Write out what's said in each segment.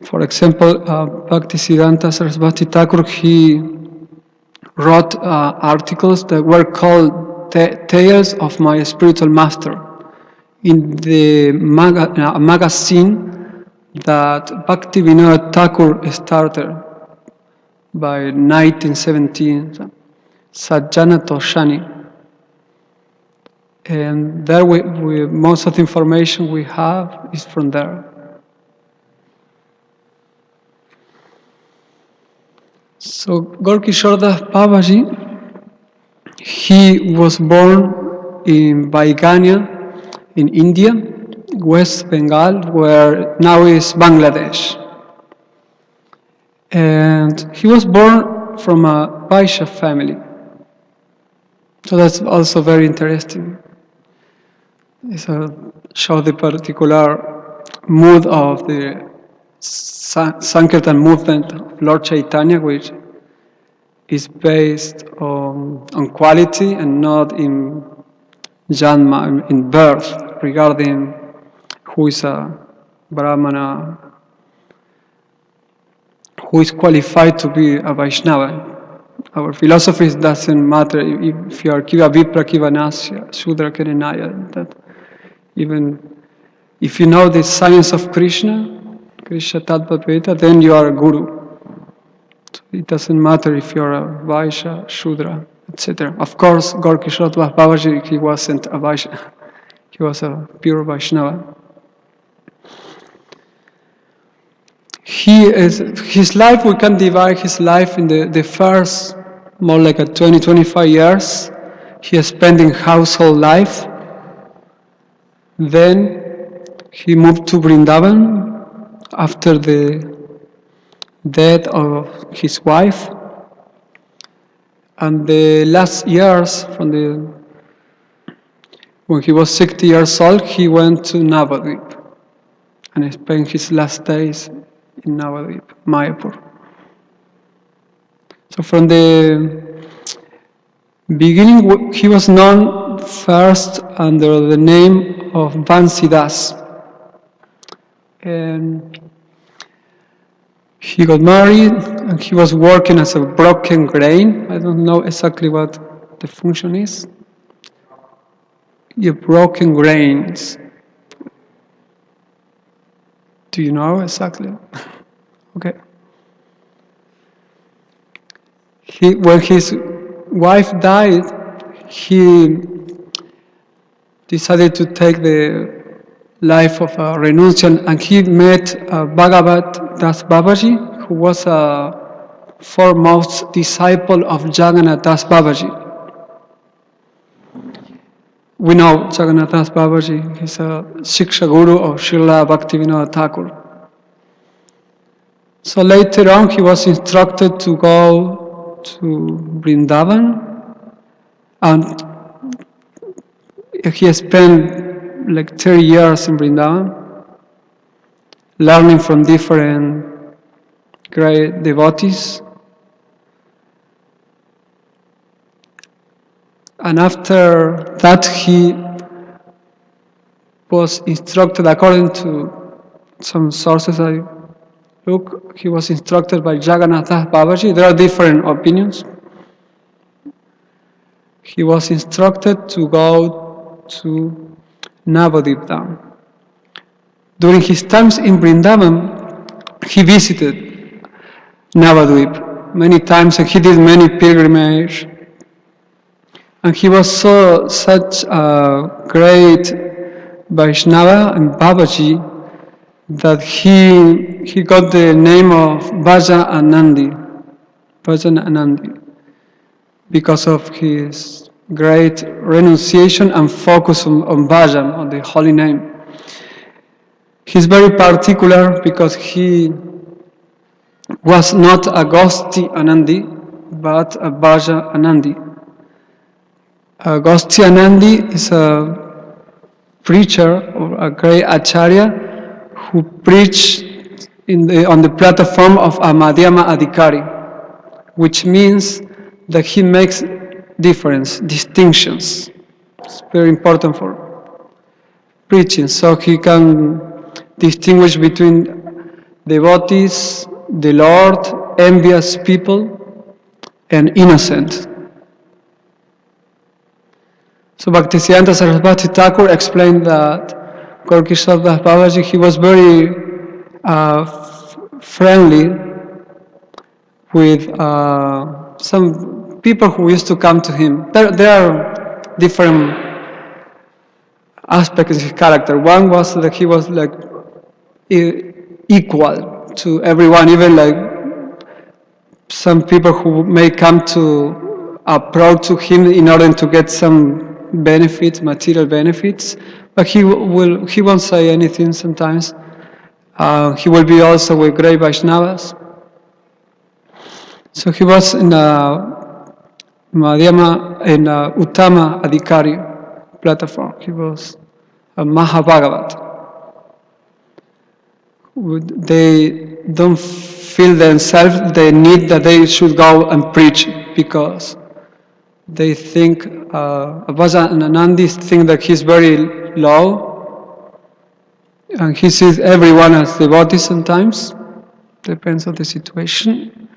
For example, Bhaktisiddhanta Saraswati Thakur, he wrote articles that were called Tales of My Spiritual Master in the magazine that Bhaktivinoda Thakur started by 1917, Sajjana Toshani. And there most of the information we have is from there. So Gaurakisora Babaji, he was born in Baigania in India, West Bengal, where now is Bangladesh. And he was born from a Vaishya family. So that's also very interesting. It shows the particular mood of the Sankirtan movement of Lord Chaitanya, which is based on quality and not in Janma, in birth, regarding who is a Brahmana, who is qualified to be a Vaishnava. Our philosophy doesn't matter if you are Kiva Vipra, Kiva Nasya, Shudra Kerenaya, that even if you know the science of Krishna Tattva, then you are a guru. So it doesn't matter if you're a Vaishya, Shudra, etc. Of course, Gaurakisora Babaji, he wasn't a Vaishya. He was a pure Vaishnava. His life, we can divide his life in the first, more like 20-25 years. He is spending household life. Then he moved to Vrindavan after the death of his wife. And the last years, when he was 60 years old, he went to Navadvip and spent his last days in Navadvip, Mayapur. So from the beginning, he was known first under the name of Vansidas. And he got married, and he was working as a broken grain. I don't know exactly what the function is. Yeah, broken grains. Do you know exactly? Okay. When his wife died, he decided to take the life of a renunciant, and he met Bhagavat Das Babaji, who was a foremost disciple of Jagannath Das Babaji. We know Jagannath Das Babaji, he's a Shiksha Guru of Srila Bhaktivinoda Thakur. So later on, he was instructed to go to Vrindavan, and he spent like 30 years in Vrindavan, learning from different great devotees. And after that, he was instructed, according to some sources I look, he was instructed by Jagannath Babaji. There are different opinions. He was instructed to go to Navadvip Dham. During his times in Vrindavan, he visited Navadvip many times, and he did many pilgrimages. And he was such a great Vaishnava and Babaji that he got the name of Bhajan Anandi, because of his great renunciation and focus on bhajan, on the holy name. He's very particular because he was not a Gosti Anandi, but a Bhaja Anandi. Gosti Anandi is a preacher or a great acharya who preached on the platform of a Madhyama Adhikari, which means that he makes distinctions. It's very important for preaching, so he can distinguish between devotees, the Lord, envious people, and innocent. So Bhaktisiddhanta Saraswati Thakur explained that Gaurkisora Babaji, he was very friendly with some people who used to come to him. There are different aspects of his character. One was that he was like equal to everyone, even like some people who may come to approach to him in order to get some benefits, material benefits, but he won't say anything sometimes. He will be also with great Vaishnavas. So he was in a Madhyama, in a Uttama Adhikari platform. He was a Mahabhagavat. They don't feel themselves the need that they should go and preach because they think Babaji and Anandis think that he's very low and he sees everyone as devotees sometimes, depends on the situation.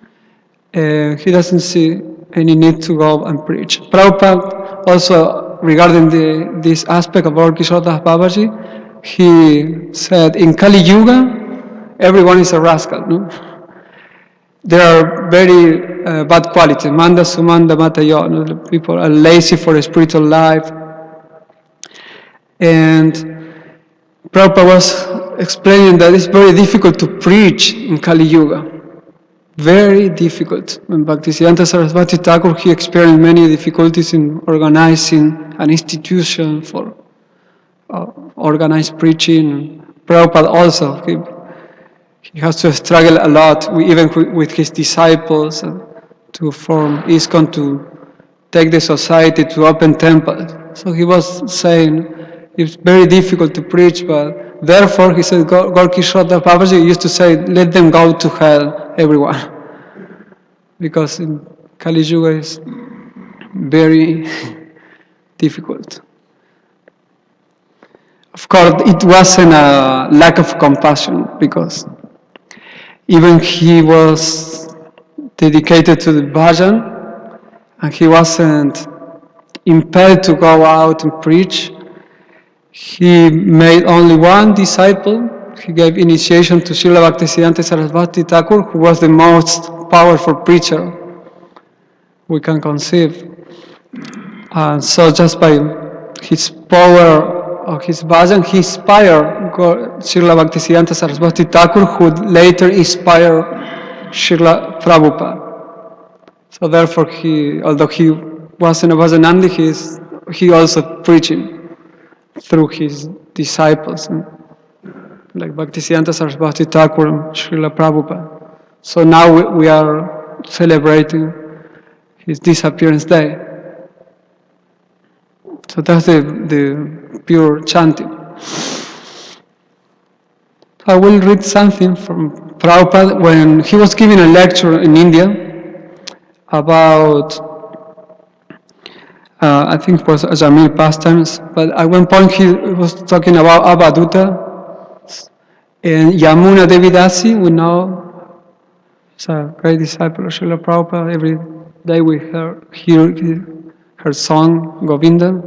He doesn't see any need to go and preach. Prabhupada also regarding this aspect of Gaurkisora Babaji, he said in Kali-yuga everyone is a rascal. No? There are very bad qualities. Manda sumanda matayo. No? People are lazy for a spiritual life. And Prabhupada was explaining that it's very difficult to preach in Kali-yuga. Very difficult. When Bhaktisiddhanta Saraswati Thakur, he experienced many difficulties in organizing an institution for organized preaching. Prabhupada also, he has to struggle a lot, even with his disciples, to form ISKCON, to take the society to open temples. So he was saying it's very difficult to preach, but therefore he said, Gaurkisora Babaji used to say, let them go to hell, everyone. Because in Kali-yuga is very difficult. Of course, it wasn't a lack of compassion, because even he was dedicated to the bhajan, and he wasn't impelled to go out and preach. He made only one disciple. He gave initiation to Srila Bhaktisiddhanta Saraswati Thakur, who was the most powerful preacher we can conceive. And so just by his power of his bhajan, he inspired Srila Bhaktisiddhanta Saraswati Thakur, who later inspired Srila Prabhupada. So therefore, although he wasn't a bhajanandi, he also preaching through his disciples, like Bhaktisiddhanta Saraswati Thakur and Srila Prabhupada. So now we are celebrating his disappearance day. So that's the pure chanting. I will read something from Prabhupada when he was giving a lecture in India about, I think it was Ajamil pastimes, but at one point he was talking about Avaduta and Yamuna Devi Dasi. We know she's a great disciple of Srila Prabhupada. Every day we hear her song, Govinda.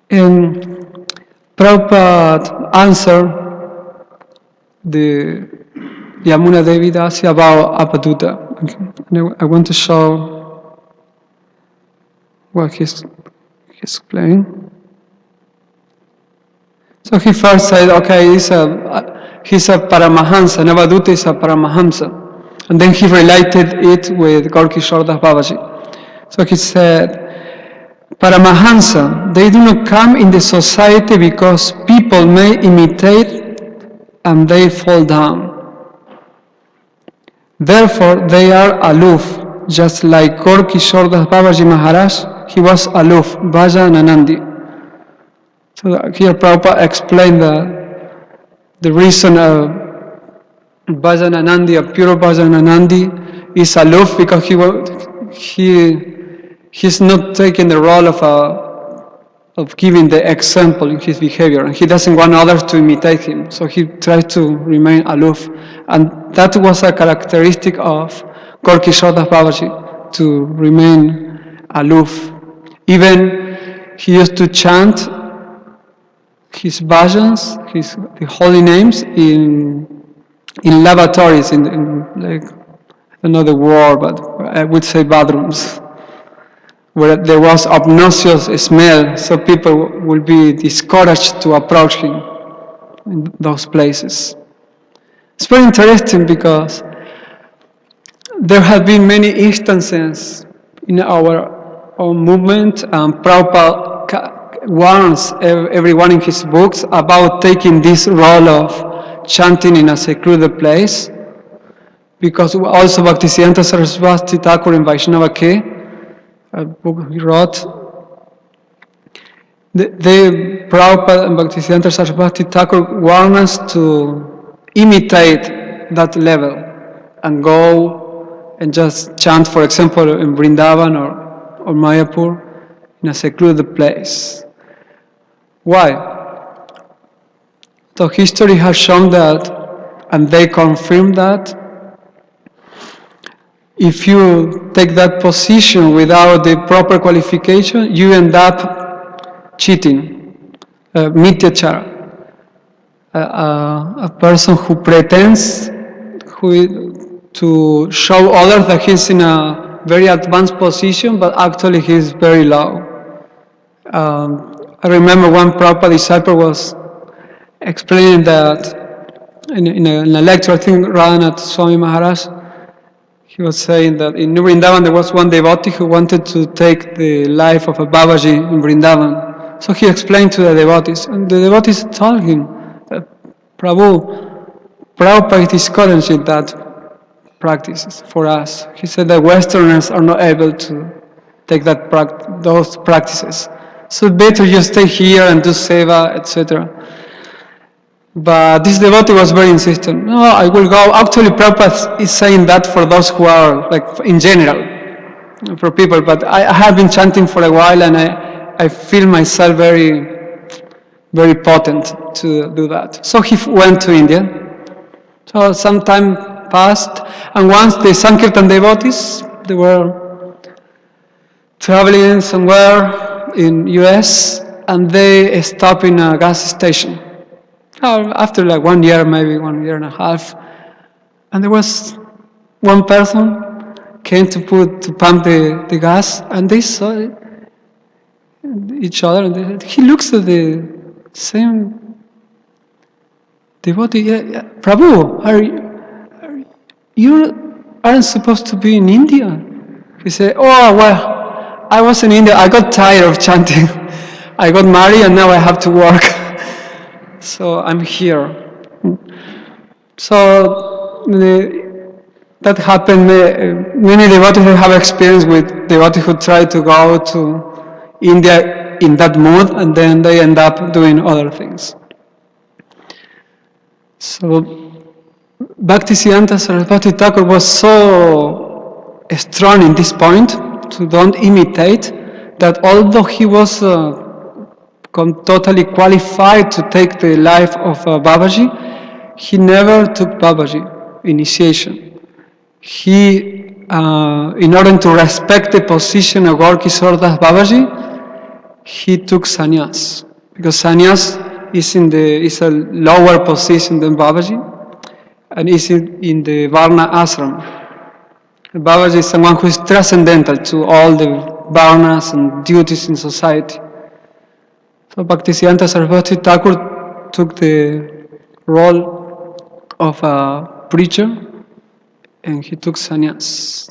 And Prabhupada answered the Yamuna Devi Dasi about Avaduta. Okay. I want to show what he's explaining. So he first said, okay, he's a Paramahansa, Navaduta is a Paramahansa. And then he related it with Gaurkisora Babaji. So he said, Paramahansa, they do not come in the society because people may imitate and they fall down. Therefore, they are aloof, just like Gaurkisora Babaji Maharaj, he was aloof, Bhaja and Anandi. So here Prabhupada explained the reason of Bhajan Anandi, a pure Bhajan Anandi, is aloof because he's not taking the role of of giving the example in his behavior, and he doesn't want others to imitate him, so he tries to remain aloof. And that was a characteristic of Gaurakisora's Babaji, to remain aloof. Even he used to chant his bhajans, the holy names, in lavatories, in like, I don't know the word, but I would say bathrooms, where there was obnoxious smell, so people will be discouraged to approach him in those places. It's very interesting because there have been many instances in our own movement, and Prabhupada warns everyone in his books about taking this role of chanting in a secluded place, because also Bhaktisiddhanta Saraswati Thakur in Vaishnava K, a book he wrote, the Prabhupada and Bhaktisiddhanta Saraswati Thakur warn us to imitate that level and go and just chant, for example, in Vrindavan or Mayapur, in a secluded place. Why? So history has shown that, and they confirm that, if you take that position without the proper qualification, you end up cheating, mityachara, a person who pretends to show others that he's in a very advanced position, but actually he's very low. I remember one Prabhupada disciple was explaining that in a lecture, I think Radhanath Swami Maharaj, he was saying that in Vrindavan there was one devotee who wanted to take the life of a Babaji in Vrindavan. So he explained to the devotees, and the devotees told him that Prabhupada is discouraging that practices for us. He said that Westerners are not able to take those practices. So better you stay here and do seva, etc. But this devotee was very insistent. No, I will go. Actually, Prabhupada is saying that for those who are, like, in general, for people. But I have been chanting for a while, and I feel myself very, very potent to do that. So he went to India. So some time passed, and once the Sankirtan devotees, they were traveling somewhere in US, and they stopped in a gas station. After like 1 year, maybe 1 year and a half, and there was one person came to pump the gas, and they saw each other, and they said, he looks at the same devotee. Yeah, Prabhu, you aren't supposed to be in India. He said, oh well, I was in India. I got tired of chanting. I got married, and now I have to work. So I'm here. So that happened. Many devotees have experience with devotees who try to go to India in that mood, and then they end up doing other things. So Bhaktisiddhanta Saraswati Thakur was so strong in this point to don't imitate, that although he was totally qualified to take the life of Babaji, he never took Babaji initiation. He, in order to respect the position of Gaurakisora's Babaji, he took sannyas, because sannyas is a lower position than Babaji, and is in the Varna ashram. Babaji is someone who is transcendental to all the Varnas and duties in society. So Bhaktisiddhanta Saraswati Thakur took the role of a preacher, and he took sannyas.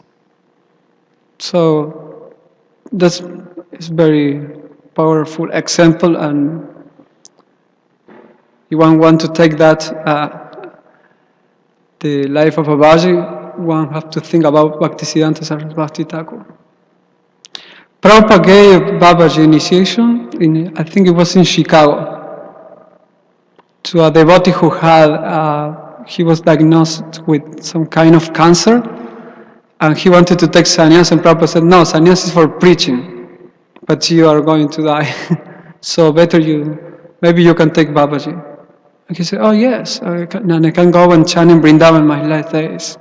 So that's a very powerful example, and you want to take that, the life of Babaji, one have to think about Bhaktisiddhanta Saraswati Thakur. Prabhupada gave Babaji initiation, I think it was in Chicago, to a devotee who he was diagnosed with some kind of cancer, and he wanted to take sannyas, and Prabhupada said, no, sannyas is for preaching, but you are going to die. So maybe you can take Babaji. And he said, oh yes, and I can go and chant in Vrindavan my last days.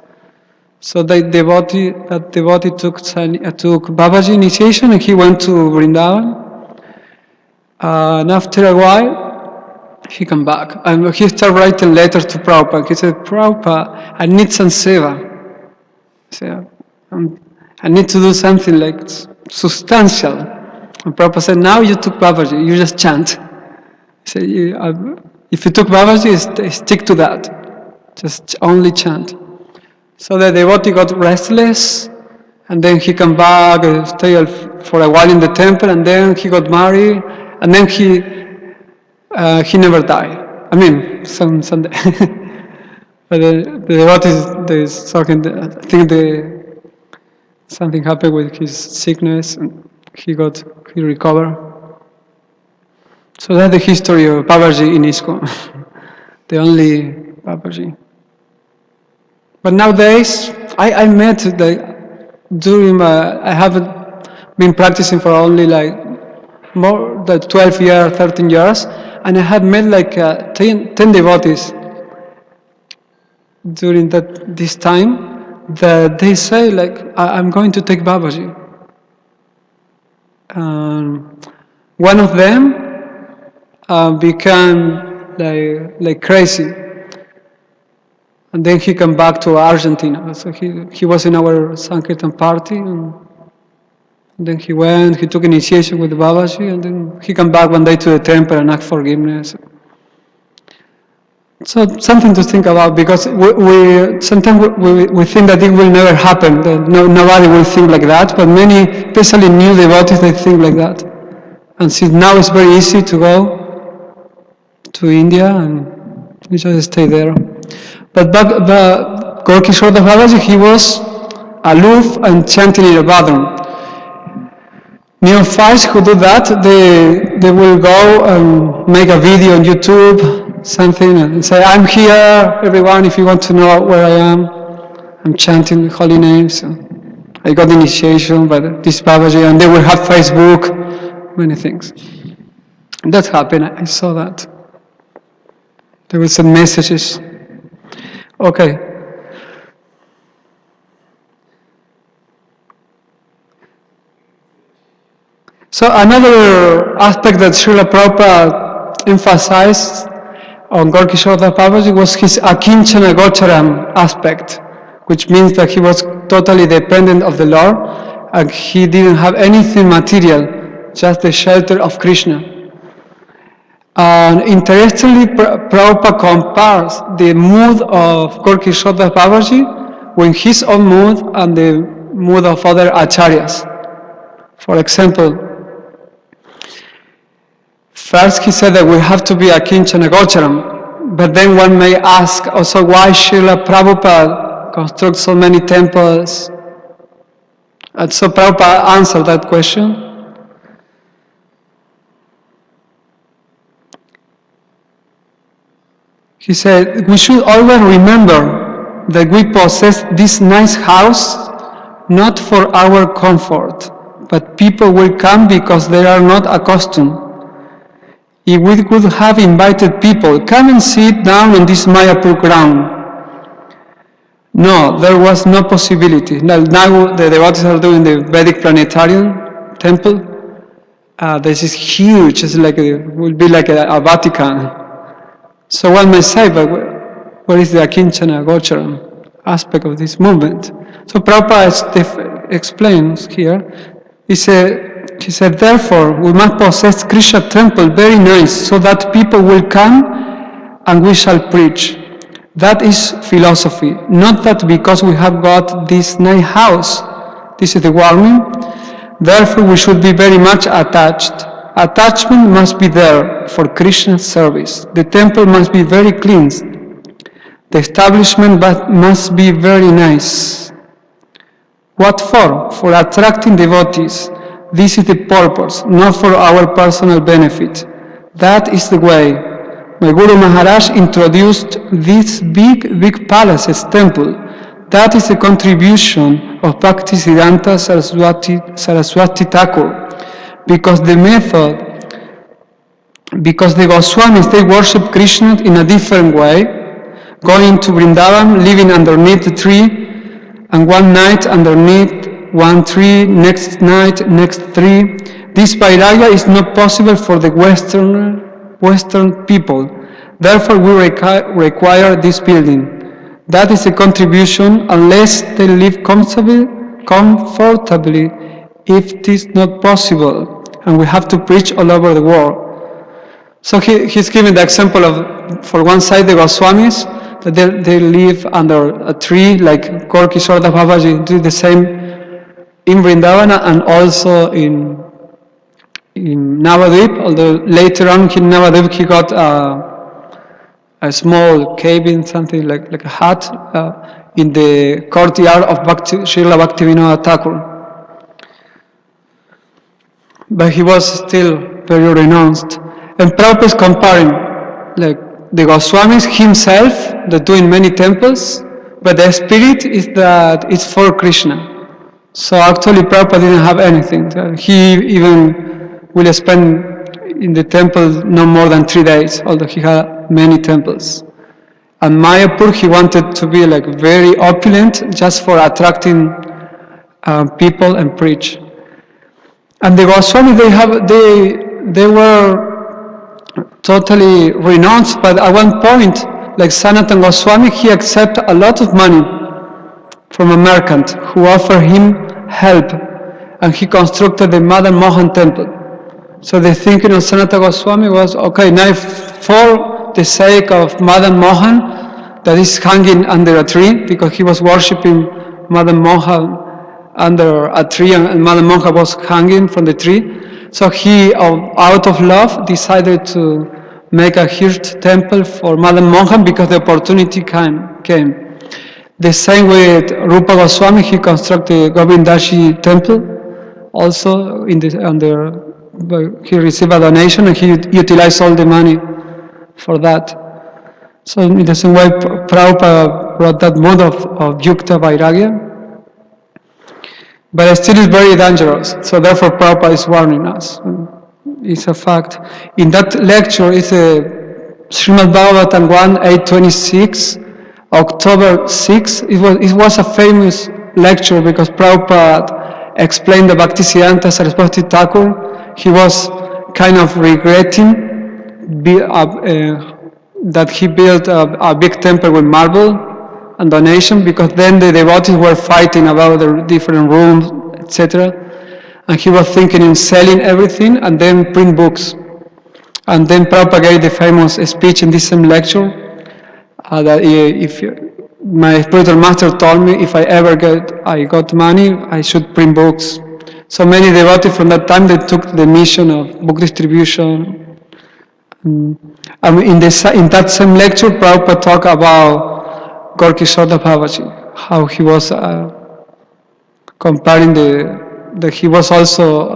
So that devotee took Babaji initiation and he went to Vrindavan. And after a while, he came back. And he started writing letters to Prabhupada. He said, Prabhupada, I need some seva. So, I need to do something like substantial. And Prabhupada said, now you took Babaji, you just chant. He said, if you took Babaji, stick to that. Just only chant. So the devotee got restless, and then he came back, stayed for a while in the temple, and then he got married, and then he never died. I mean, someday. But the devotee is talking. I think something happened with his sickness, and he recovered. So that's the history of Babaji in ISKCON, the only Babaji. But nowadays, I met I haven't been practicing for only like more than 12 years, 13 years, and I had met like 10 devotees during this time that they say like, I'm going to take Babaji. One of them became like crazy. And then he came back to Argentina. So he was in our Sankirtan party, and then he took initiation with Babaji, and then he came back one day to the temple and asked forgiveness. So something to think about, because we sometimes we think that it will never happen, that nobody will think like that, but many, especially new devotees, they think like that. And since now it's very easy to go to India, and you just stay there. But Gaurakisora Babaji, he was aloof and chanting in a bathroom. Neophytes who do that, they will go and make a video on YouTube, something, and say, I'm here, everyone, if you want to know where I am. I'm chanting holy names. I got initiation by this Babaji, and they will have Facebook, many things. That happened, I saw that. They will send messages. Okay. So another aspect that Srila Prabhupada emphasized on Gaurakisora Babaji was his akinchana gocharam aspect, which means that he was totally dependent of the Lord and he didn't have anything material, just the shelter of Krishna. And interestingly, Prabhupada compares the mood of Gaurakisora Babaji with his own mood and the mood of other acharyas. For example, first he said that we have to be akinchana gocharam, but then one may ask also why Srila Prabhupada constructs so many temples. And so Prabhupada answered that question. He said, we should always remember that we possess this nice house not for our comfort, but people will come because they are not accustomed. If we could have invited people, come and sit down on this Mayapur ground. No, there was no possibility. Now the devotees are doing the Vedic Planetarium temple. This is huge. It's like will be like a Vatican. So one may say, but where is the Akinchana Gocharam aspect of this movement? So Prabhupada explains here, he said, therefore, we must possess Krishna temple very nice, so that people will come and we shall preach. That is philosophy, not that because we have got this nice house, this is the warning, therefore we should be very much attached. Attachment must be there for Krishna's service. The temple must be very clean. The establishment must be very nice. What for? For attracting devotees. This is the purpose, not for our personal benefit. That is the way. My Guru Maharaj introduced this big palaces temple. That is a contribution of Bhaktisiddhanta Saraswati Thakur. Because the method because the Goswamis, they worship Krishna in a different way, going to Vrindavan, living underneath the tree, and one night underneath one tree, next night, next tree. This vairagya is not possible for the Western people. Therefore, we require this building. That is a contribution, unless they live comfortably, if it is not possible, and we have to preach all over the world. So he's giving the example of, for one side, the Goswamis, that they live under a tree, like Gaura Babaji did the same in Vrindavana and also in Navadvip, although later on in Navadvip he got a small cabin, something like a hut, in the courtyard of Srila Bhaktivinoda Thakur. But he was still very renounced. And Prabhupada is comparing, like the Goswamis himself, that doing many temples, but the spirit is that it's for Krishna. So actually Prabhupada didn't have anything. He even will spend in the temple no more than 3 days, although he had many temples. And Mayapur, he wanted to be like very opulent, just for attracting people and preach. And the Goswamis, they were totally renounced, but at one point, like Sanatana Goswami, he accepted a lot of money from a merchant who offered him help, and he constructed the Madan Mohan temple. So the thinking of Sanatana Goswami was, okay, now for the sake of Madan Mohan, that is hanging under a tree, because he was worshipping Madan Mohan under a tree, and Madan Mohan was hanging from the tree. So he, out of love, decided to make a huge temple for Madan Mohan because the opportunity came. The same with Rupa Goswami, he constructed Govindaji temple. Also, he received a donation and he utilized all the money for that. So in the same way, Prabhupada brought that mode of Yukta Vairagya. But still it's very dangerous. So therefore Prabhupada is warning us. It's a fact. In that lecture, it's a Srimad Bhagavatam 1.826, October 6. It was a famous lecture because Prabhupada explained the Bhaktisiddhanta Saraswati Thakur. He was kind of regretting that he built a big temple with marble and donation, because then the devotees were fighting about the different rooms, etc. And he was thinking in selling everything and then print books. And then Prabhupada gave the famous speech in this same lecture that if my spiritual master told me if I got money, I should print books. So many devotees from that time, they took the mission of book distribution. In that same lecture, Prabhupada talked about Gaurakisora Babaji, how he was comparing that he was also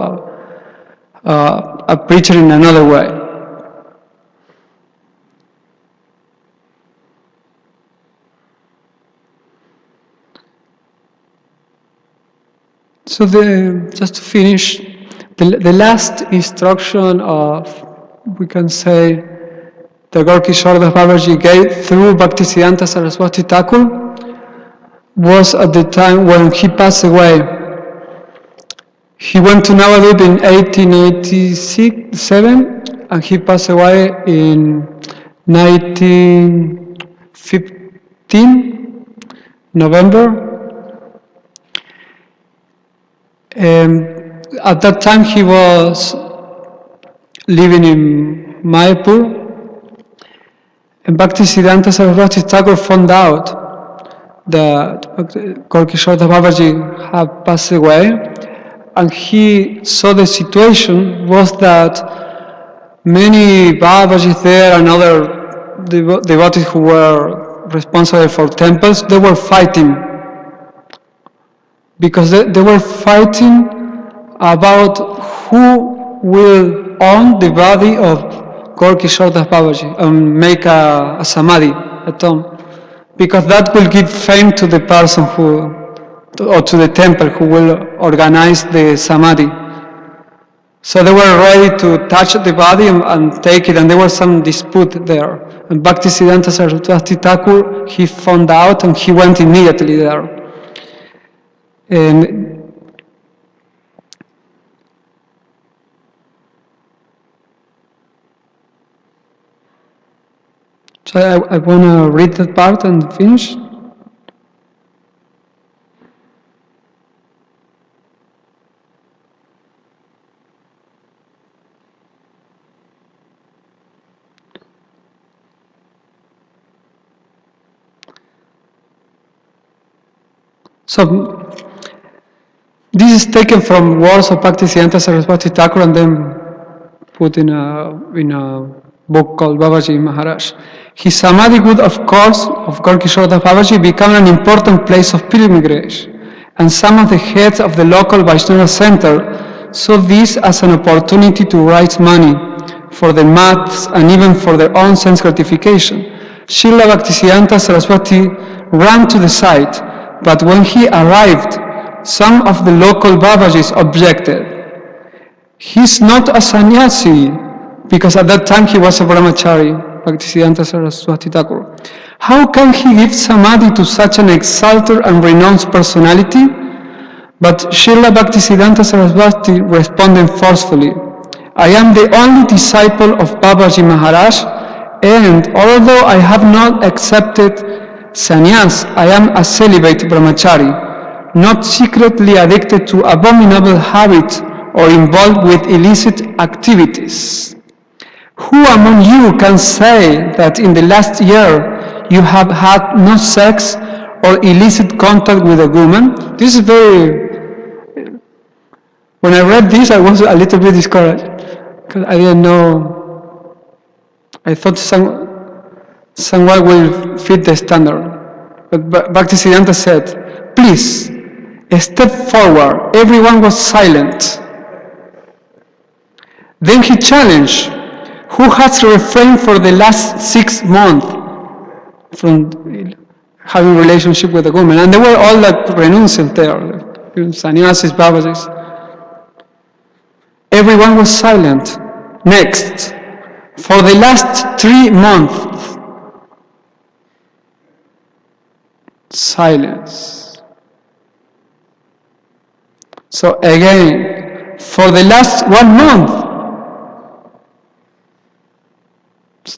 a preacher in another way. So just to finish, the last instruction of, we can say, the Gaurakisora Babaji gave through Bhaktisiddhanta Saraswati Thakur was at the time when he passed away. He went to Navadvip in 1887 and he passed away in 1915, November. At that time he was living in Mayapur. And Bhaktisiddhanta Saraswati Thakur found out that Gaurakisora Babaji had passed away, and he saw the situation was that many Babajis there and other devotees who were responsible for temples, they were fighting. Because they were fighting about who will own the body of Gaurakisora Babaji and make a samadhi, a tomb, because that will give fame to the person or to the temple who will organize the samadhi. So they were ready to touch the body and take it, and there was some dispute there. And Bhaktisiddhanta Saraswati Thakur, he found out and he went immediately there. And so I want to read that part and finish. So this is taken from words of Bhaktisiddhanta Saraswati Thakur and then put in a book called Babaji Maharaj. His Samadhi would, of course, of Gaurakisora Babaji, become an important place of pilgrimage, and some of the heads of the local Vaishnava center saw this as an opportunity to raise money for the maths and even for their own sense gratification. Srila Bhaktisiddhanta Saraswati ran to the site, but when he arrived, some of the local Babajis objected. He's not a sannyasi, because at that time he was a brahmachari, Bhaktisiddhanta Saraswati Thakur. How can he give samadhi to such an exalted and renounced personality? But Srila Bhaktisiddhanta Saraswati responded forcefully, I am the only disciple of Babaji Maharaj, and although I have not accepted sannyas, I am a celibate brahmachari, not secretly addicted to abominable habits or involved with illicit activities. Who among you can say that in the last year you have had no sex or illicit contact with a woman? This is very... When I read this, I was a little bit discouraged, because I didn't know. I thought someone will fit the standard. But Bhaktisiddhanta said, please, step forward. Everyone was silent. Then he challenged, who has refrained for the last 6 months from having a relationship with a woman? And they were all like renunciants there, sannyasis, babajis. Everyone was silent. Next, for the last 3 months, silence. So again, for the last 1 month,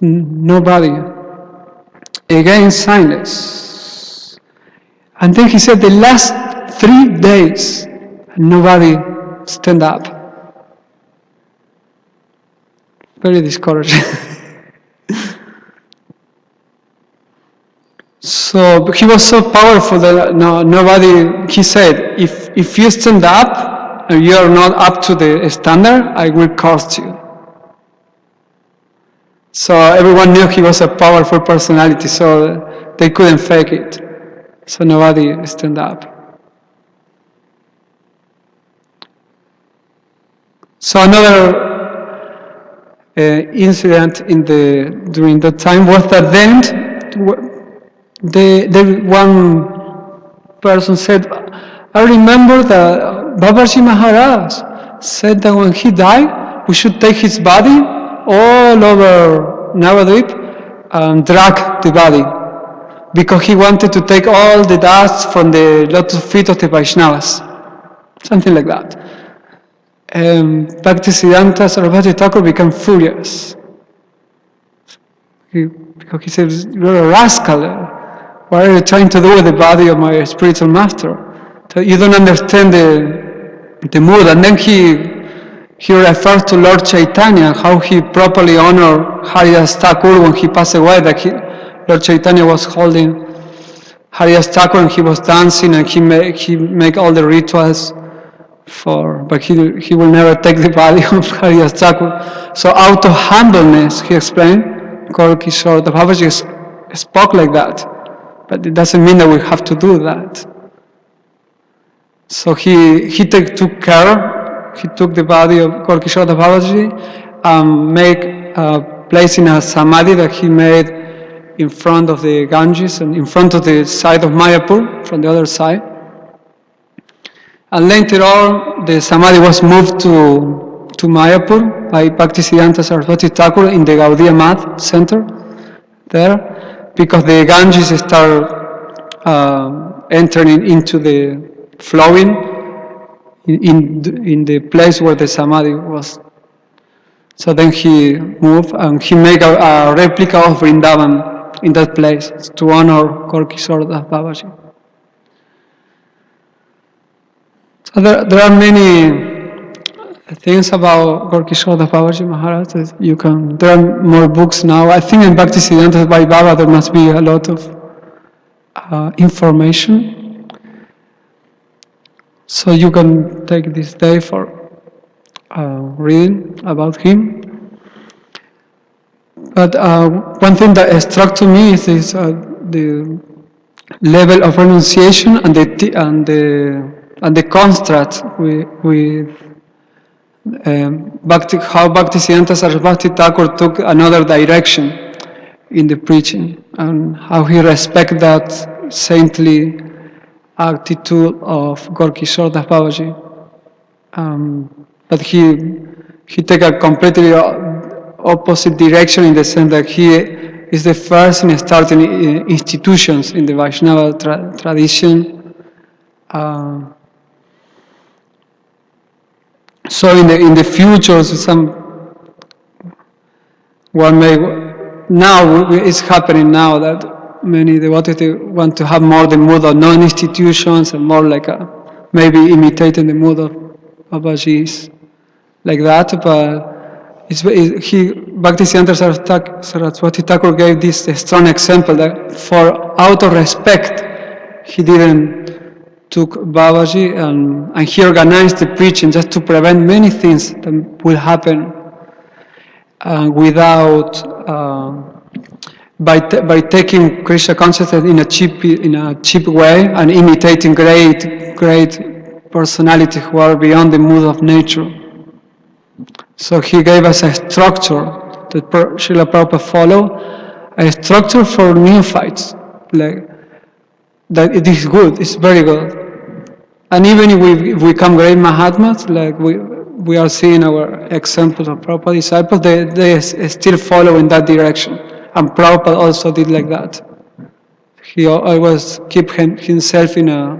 nobody. Again, silence. And then he said, the last 3 days, nobody stand up. Very discouraging. So he was so powerful that nobody, he said, if you stand up and you are not up to the standard, I will curse you. So everyone knew he was a powerful personality, so they couldn't fake it. So nobody stand up. So another incident during that time was that then one person said, I remember that Babaji Maharaj said that when he died, we should take his body all over Navadvip and drag the body, because he wanted to take all the dust from the lotus feet of the Vaishnavas, something like that. Bhaktisiddhanta Saraswati Thakur became furious. Because he said, you're a rascal. What are you trying to do with the body of my spiritual master? So you don't understand the mood. And then he refers to Lord Chaitanya, how he properly honored Haridas Thakur when he passed away, that Lord Chaitanya was holding Haridas Thakur and he was dancing and he make all the rituals but he will never take the body of Haridas Thakur. So out of humbleness, he explained, Gaurakisora, the Babaji spoke like that, but it doesn't mean that we have to do that. So he took care, he took the body of Gaurakisora, the Babaji, and make a place in a samadhi that he made in front of the Ganges and in front of the side of Mayapur, from the other side. And later on, the samadhi was moved to to Mayapur by Bhaktisiddhanta Saraswati Thakur in the Gaudiya Math Center there, because the Ganges start entering into the flowing in the place where the Samadhi was. So then he moved and he made a replica of Vrindavan in that place to honor Gaura-Kisora Babaji. So there are many things about Gaura-Kisora Babaji Maharaj that you can. There are more books now. I think in Bhaktisiddhanta by Baba there must be a lot of information. So you can take this day for reading about him. But one thing that struck to me is the level of renunciation and the contrast with how Bhaktisiddhanta Saraswati Thakur took another direction in the preaching, and how he respected that saintly attitude of Gaura-Kisora Babaji. But he took a completely opposite direction in the sense that he is the first in starting institutions in the Vaishnava tradition. So in the future, one may now it's happening now that many devotees want to have more the mood of non-institutions and more like maybe imitating the mood of Babaji's like that, but Bhaktisiddhanta Saraswati Thakur gave this strong example that for out of respect he didn't took Babaji and he organized the preaching just to prevent many things that will happen without by taking Krishna consciousness in a cheap way and imitating great personalities who are beyond the mood of nature. So he gave us a structure that Srila Prabhupada followed, a structure for neophytes, like that it is good, it's very good. And even if we become great Mahatmas, like we are seeing our examples of Prabhupada disciples, they still follow in that direction. And Prabhupada also did like that. He always keep himself in a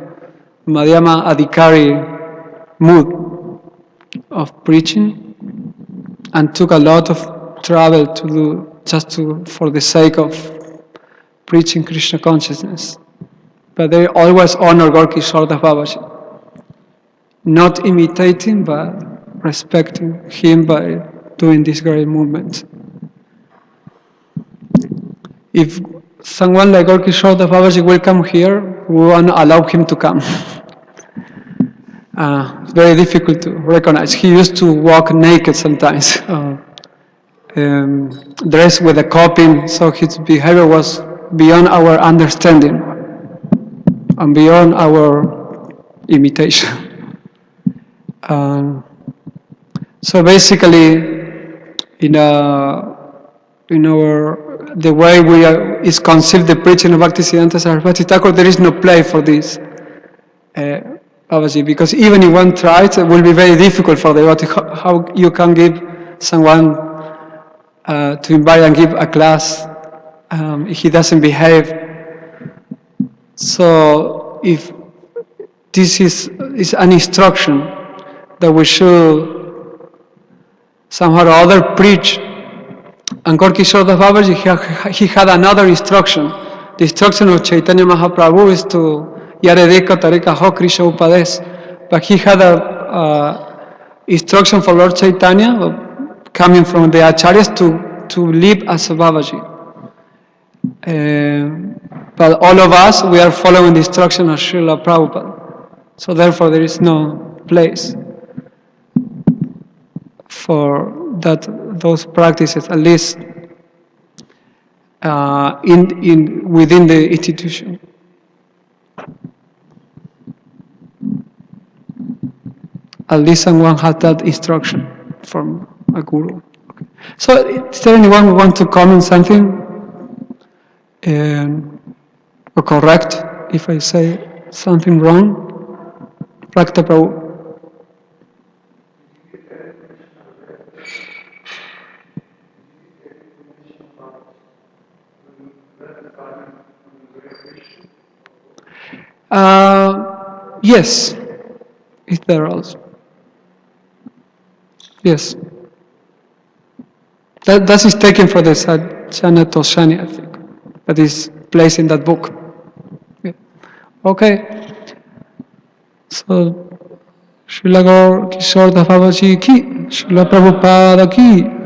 Madhyama Adhikari mood of preaching, and took a lot of travel to do for the sake of preaching Krishna consciousness. But they always honor Gaura-Kisora Babaji, not imitating but respecting him by doing this great movement. If someone like Gaura-Kisora Babaji will come here, we won't allow him to come. It's very difficult to recognize. He used to walk naked sometimes, dressed with a coping, so his behavior was beyond our understanding and beyond our imitation. So basically, the way is conceived the preaching of Bhaktisiddhanta Saraswati Thakur, there is no play for this. Babaji, because even if one tries, it will be very difficult for the devotee. How you can give someone to invite and give a class if he doesn't behave. So if this is an instruction that we should somehow or other preach, and Gaura-Kisora Babaji, he had another instruction. The instruction of Chaitanya Mahaprabhu is to Yaredeka Tareka Ho Krishna Upades. But he had a instruction for Lord Chaitanya coming from the Acharyas to live as a Babaji. But all of us, we are following the instruction of Srila Prabhupada. So therefore there is no place for those practices, at least within the institution. At least someone had that instruction from a guru. Okay. So, is there anyone who wants to comment something? Or correct if I say something wrong? Prakta Prabhu. Yes, it's there also. Yes. That is taken from the Sajjana Toshani, I think. That is placed in that book. Yeah. Okay. So, Srila Gaura Babaji ki, Srila Prabhupada ki.